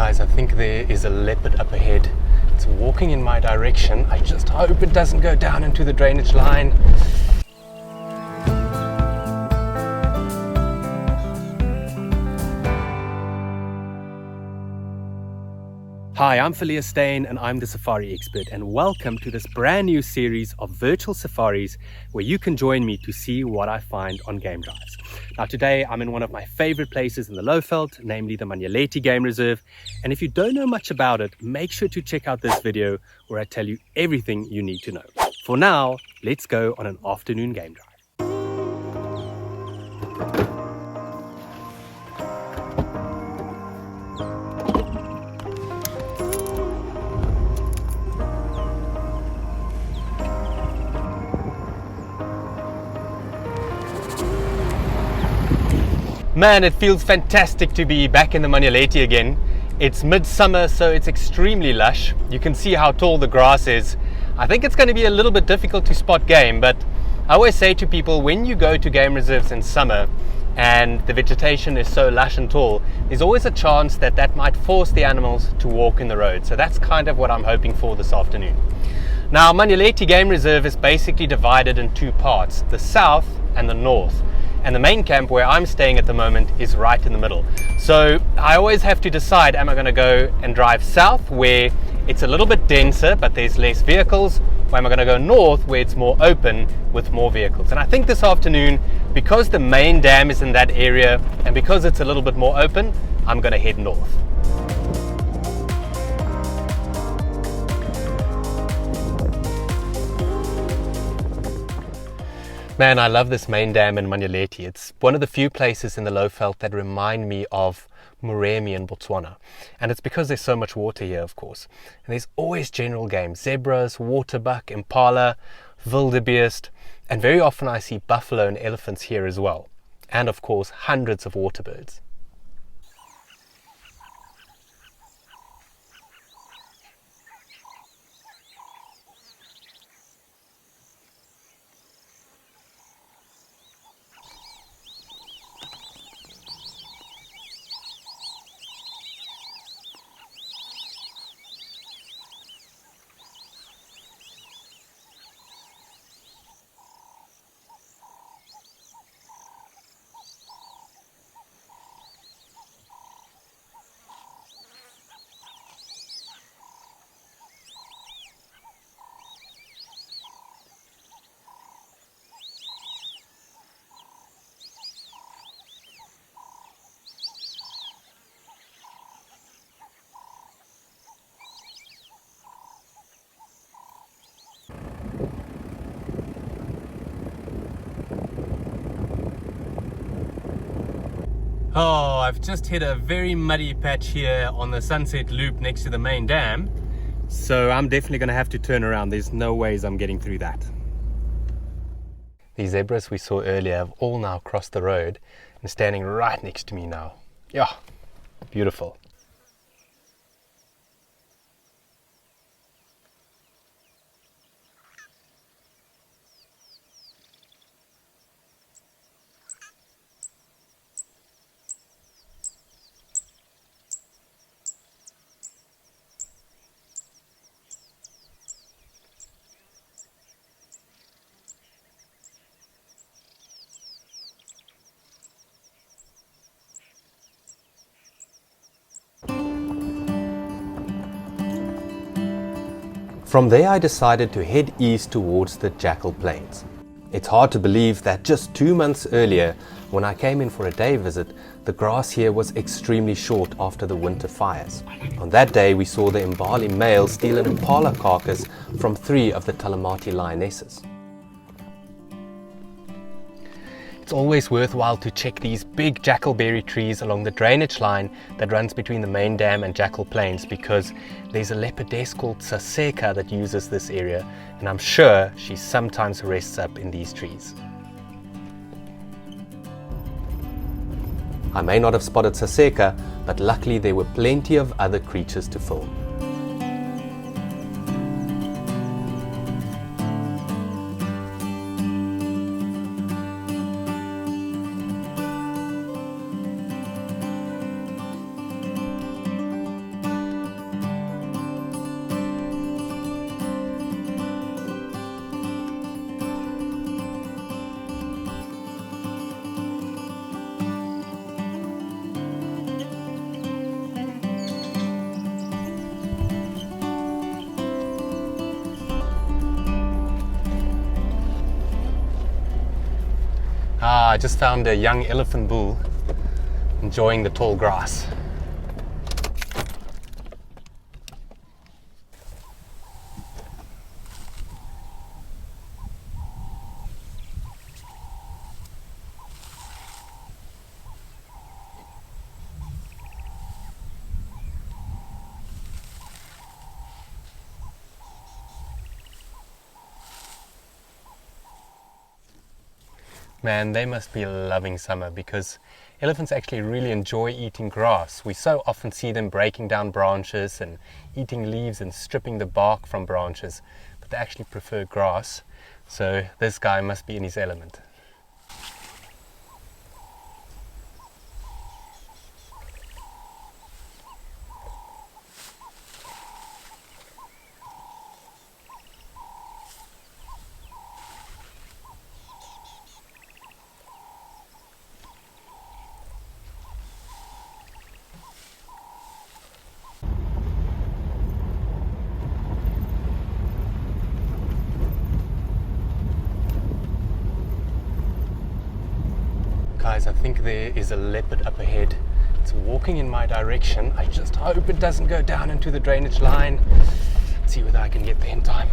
Guys, I think there is a leopard up ahead. It's walking in my direction. I just hope it doesn't go down into the drainage line. Hi, I'm Phileas Steyn and I'm the Safari Expert, and welcome to this brand new series of virtual safaris where you can join me to see what I find on game drives. Now today I'm in one of my favorite places in the Lowveld, namely the Manyeleti Game Reserve, and if you don't know much about it, make sure to check out this video where I tell you everything you need to know. For now, let's go on an afternoon game drive. Man, it feels fantastic to be back in the Manyeleti again. It's midsummer, so it's extremely lush. You can see how tall the grass is. I think it's going to be a little bit difficult to spot game, but I always say to people, when you go to game reserves in summer and the vegetation is so lush and tall, there's always a chance that that might force the animals to walk in the road. So that's kind of what I'm hoping for this afternoon. Now, Manyeleti Game Reserve is basically divided in two parts, the south and the north. And the main camp where I'm staying at the moment is right in the middle. So I always have to decide, am I going to go and drive south where it's a little bit denser but there's less vehicles, or am I going to go north where it's more open with more vehicles? And I think this afternoon, because the main dam is in that area and because it's a little bit more open, I'm going to head north. Man, I love this main dam in Manyeleti. It's one of the few places in the Lowveld that remind me of Moremi in Botswana. And it's because there's so much water here, of course. And there's always general game. Zebras, waterbuck, impala, wildebeest. And very often I see buffalo and elephants here as well. And of course, hundreds of waterbirds. Oh, I've just hit a very muddy patch here on the Sunset Loop next to the main dam. So I'm definitely going to have to turn around. There's no ways I'm getting through that. These zebras we saw earlier have all now crossed the road and standing right next to me now. Yeah, beautiful. From there I decided to head east towards the Jackal Plains. It's hard to believe that just 2 months earlier, when I came in for a day visit, the grass here was extremely short after the winter fires. On that day we saw the Mbali male steal an impala carcass from 3 of the Talamati lionesses. It's always worthwhile to check these big jackalberry trees along the drainage line that runs between the main dam and Jackal Plains, because there's a leopardess called Saseka that uses this area, and I'm sure she sometimes rests up in these trees. I may not have spotted Saseka, but luckily there were plenty of other creatures to film. I just found a young elephant bull enjoying the tall grass. Man, they must be loving summer because elephants actually really enjoy eating grass. We so often see them breaking down branches and eating leaves and stripping the bark from branches, but they actually prefer grass. So this guy must be in his element. Guys, I think there is a leopard up ahead. It's walking in my direction. I just hope it doesn't go down into the drainage line. Let's see whether I can get there in time.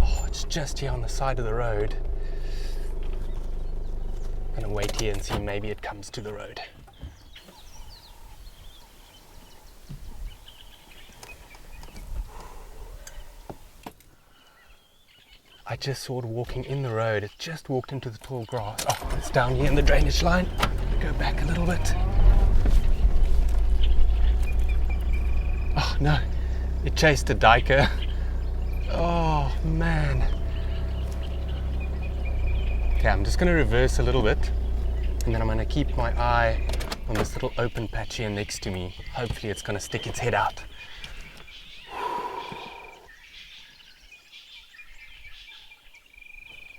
Oh, it's just here on the side of the road. I'm gonna wait here and see, maybe it comes to the road. I just saw it walking in the road. It just walked into the tall grass. Oh, it's down here in the drainage line. Go back a little bit. Oh no, it chased a diker. Oh man. Okay, I'm just going to reverse a little bit, and then I'm going to keep my eye on this little open patch here next to me. Hopefully it's going to stick its head out.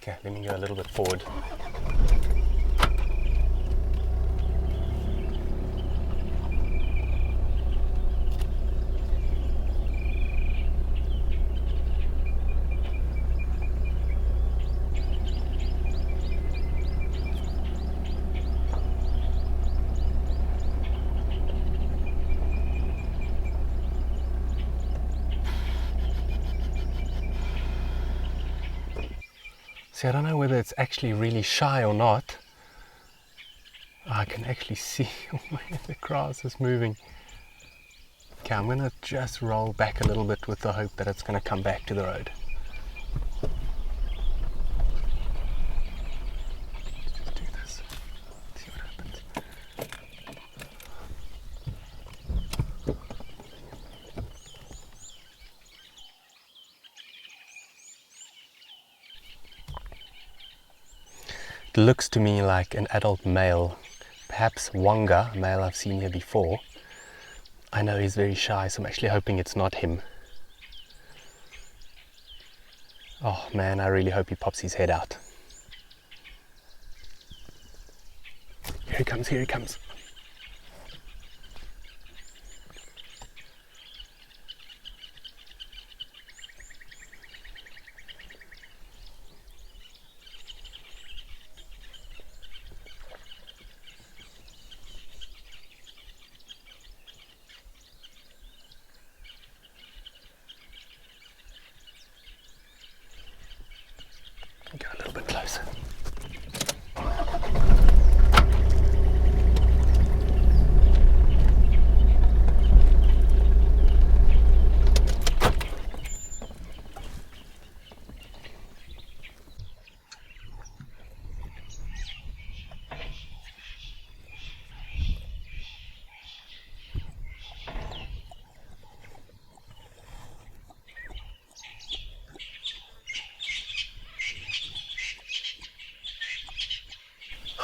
Okay, let me go a little bit forward. See, I don't know whether it's actually really shy or not. I can actually see where the grass is moving. Okay, I'm going to just roll back a little bit with the hope that it's going to come back to the road. Just do this. See what happens. It looks to me like an adult male, perhaps Wanga, a male I've seen here before. I know he's very shy, so I'm actually hoping it's not him. Oh man, I really hope he pops his head out. Here he comes, here he comes. Go a little bit closer.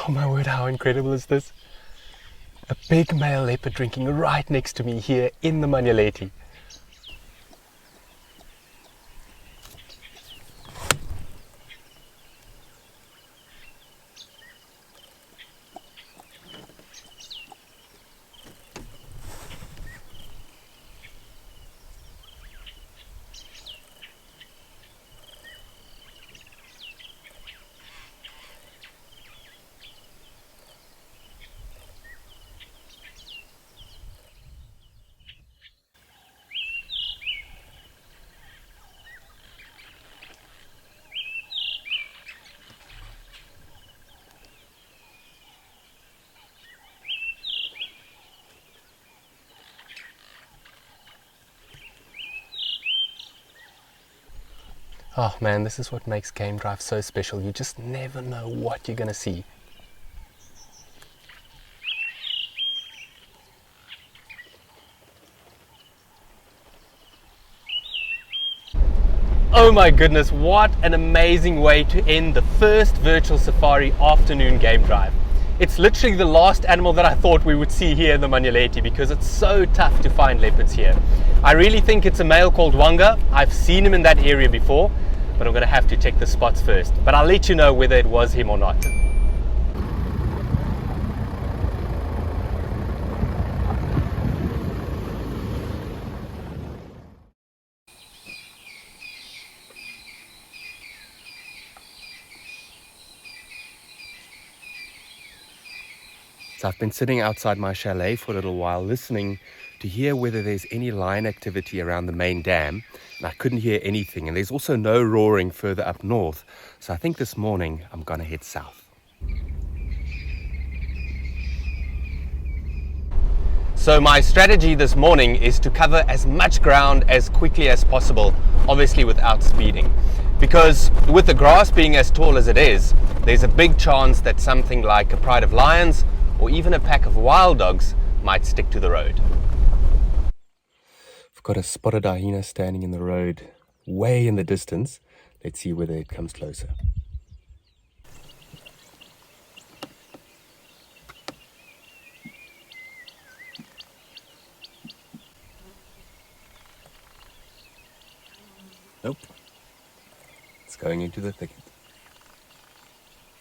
Oh my word, how incredible is this? A big male leopard drinking right next to me here in the Manyeleti. Oh man, this is what makes game drive so special. You just never know what you're going to see. Oh my goodness, what an amazing way to end the first virtual safari afternoon game drive. It's literally the last animal that I thought we would see here in the Manyeleti because it's so tough to find leopards here. I really think it's a male called Wanga. I've seen him in that area before, but I'm going to have to check the spots first. But I'll let you know whether it was him or not. So I've been sitting outside my chalet for a little while listening to hear whether there's any lion activity around the main dam, and I couldn't hear anything, and there's also no roaring further up north, so I think this morning I'm gonna head south. So my strategy this morning is to cover as much ground as quickly as possible, obviously without speeding. Because with the grass being as tall as it is, there's a big chance that something like a pride of lions or even a pack of wild dogs might stick to the road. I've got a spotted hyena standing in the road way in the distance. Let's see whether it comes closer. Nope. It's going into the thicket.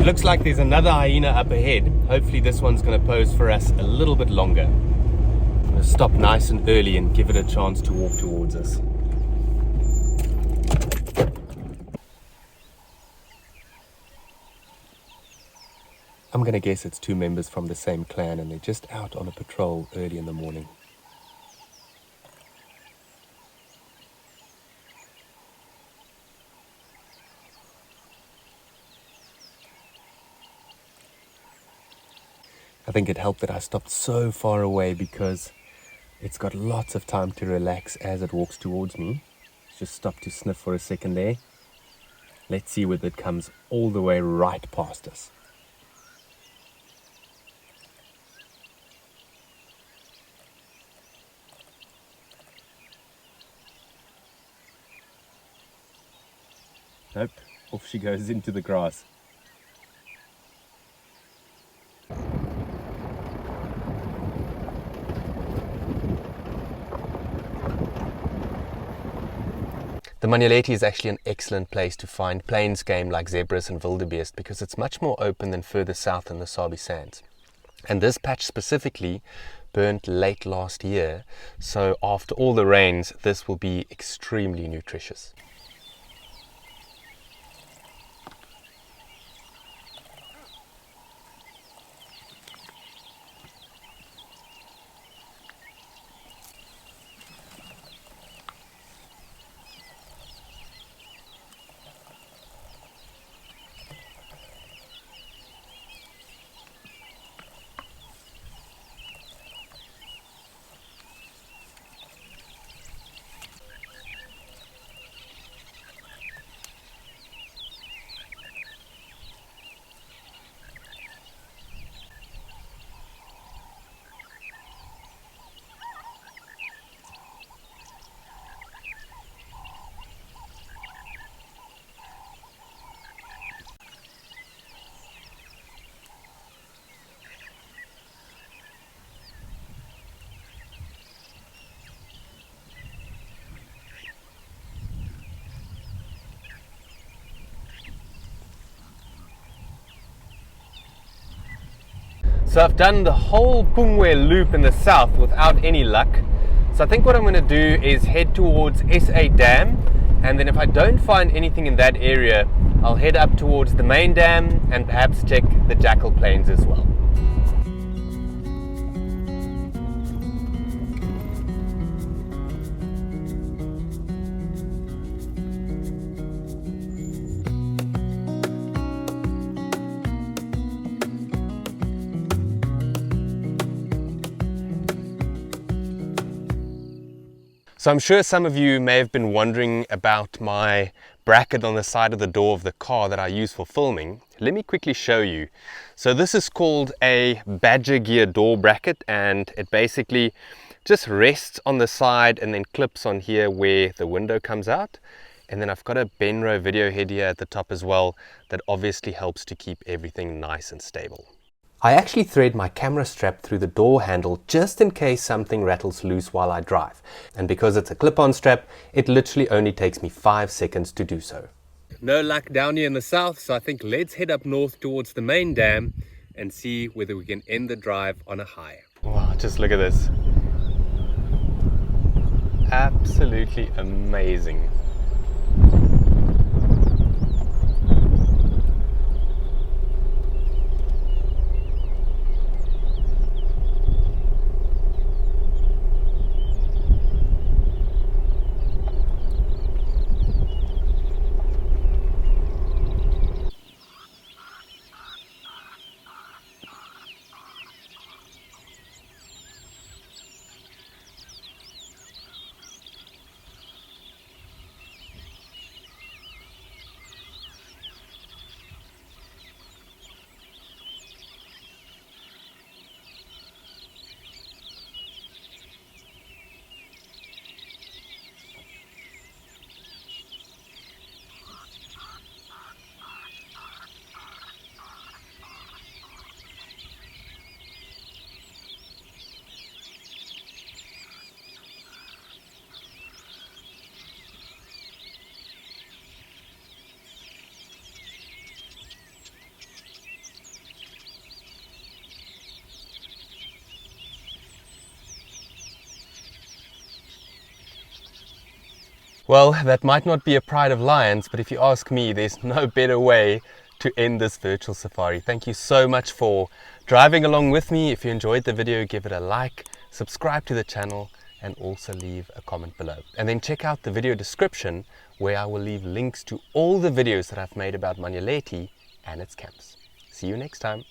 It looks like there's another hyena up ahead. Hopefully this one's going to pose for us a little bit longer. I'm going to stop nice and early and give it a chance to walk towards us. I'm going to guess it's two members from the same clan and they're just out on a patrol early in the morning. I think it helped that I stopped so far away because it's got lots of time to relax as it walks towards me. Just stop to sniff for a second there. Let's see whether it comes all the way right past us. Nope, off she goes into the grass. The Manyeleti is actually an excellent place to find plains game like zebras and wildebeest because it's much more open than further south in the Sabi Sands. And this patch specifically burnt late last year, so after all the rains, this will be extremely nutritious. So I've done the whole Pungwe loop in the south without any luck. So I think what I'm going to do is head towards SA Dam, and then if I don't find anything in that area, I'll head up towards the main dam and perhaps check the Jackal Plains as well. So I'm sure some of you may have been wondering about my bracket on the side of the door of the car that I use for filming. Let me quickly show you. So this is called a Badger gear door bracket, and it basically just rests on the side and then clips on here where the window comes out. And then I've got a Benro video head here at the top as well that obviously helps to keep everything nice and stable. I actually thread my camera strap through the door handle just in case something rattles loose while I drive. And because it's a clip-on strap, it literally only takes me 5 seconds to do so. No luck down here in the south, so I think let's head up north towards the main dam and see whether we can end the drive on a high. Wow, just look at this. Absolutely amazing. Well, that might not be a pride of lions, but if you ask me, there's no better way to end this virtual safari. Thank you so much for driving along with me. If you enjoyed the video, give it a like, subscribe to the channel, and also leave a comment below. And then check out the video description where I will leave links to all the videos that I've made about Manyeleti and its camps. See you next time.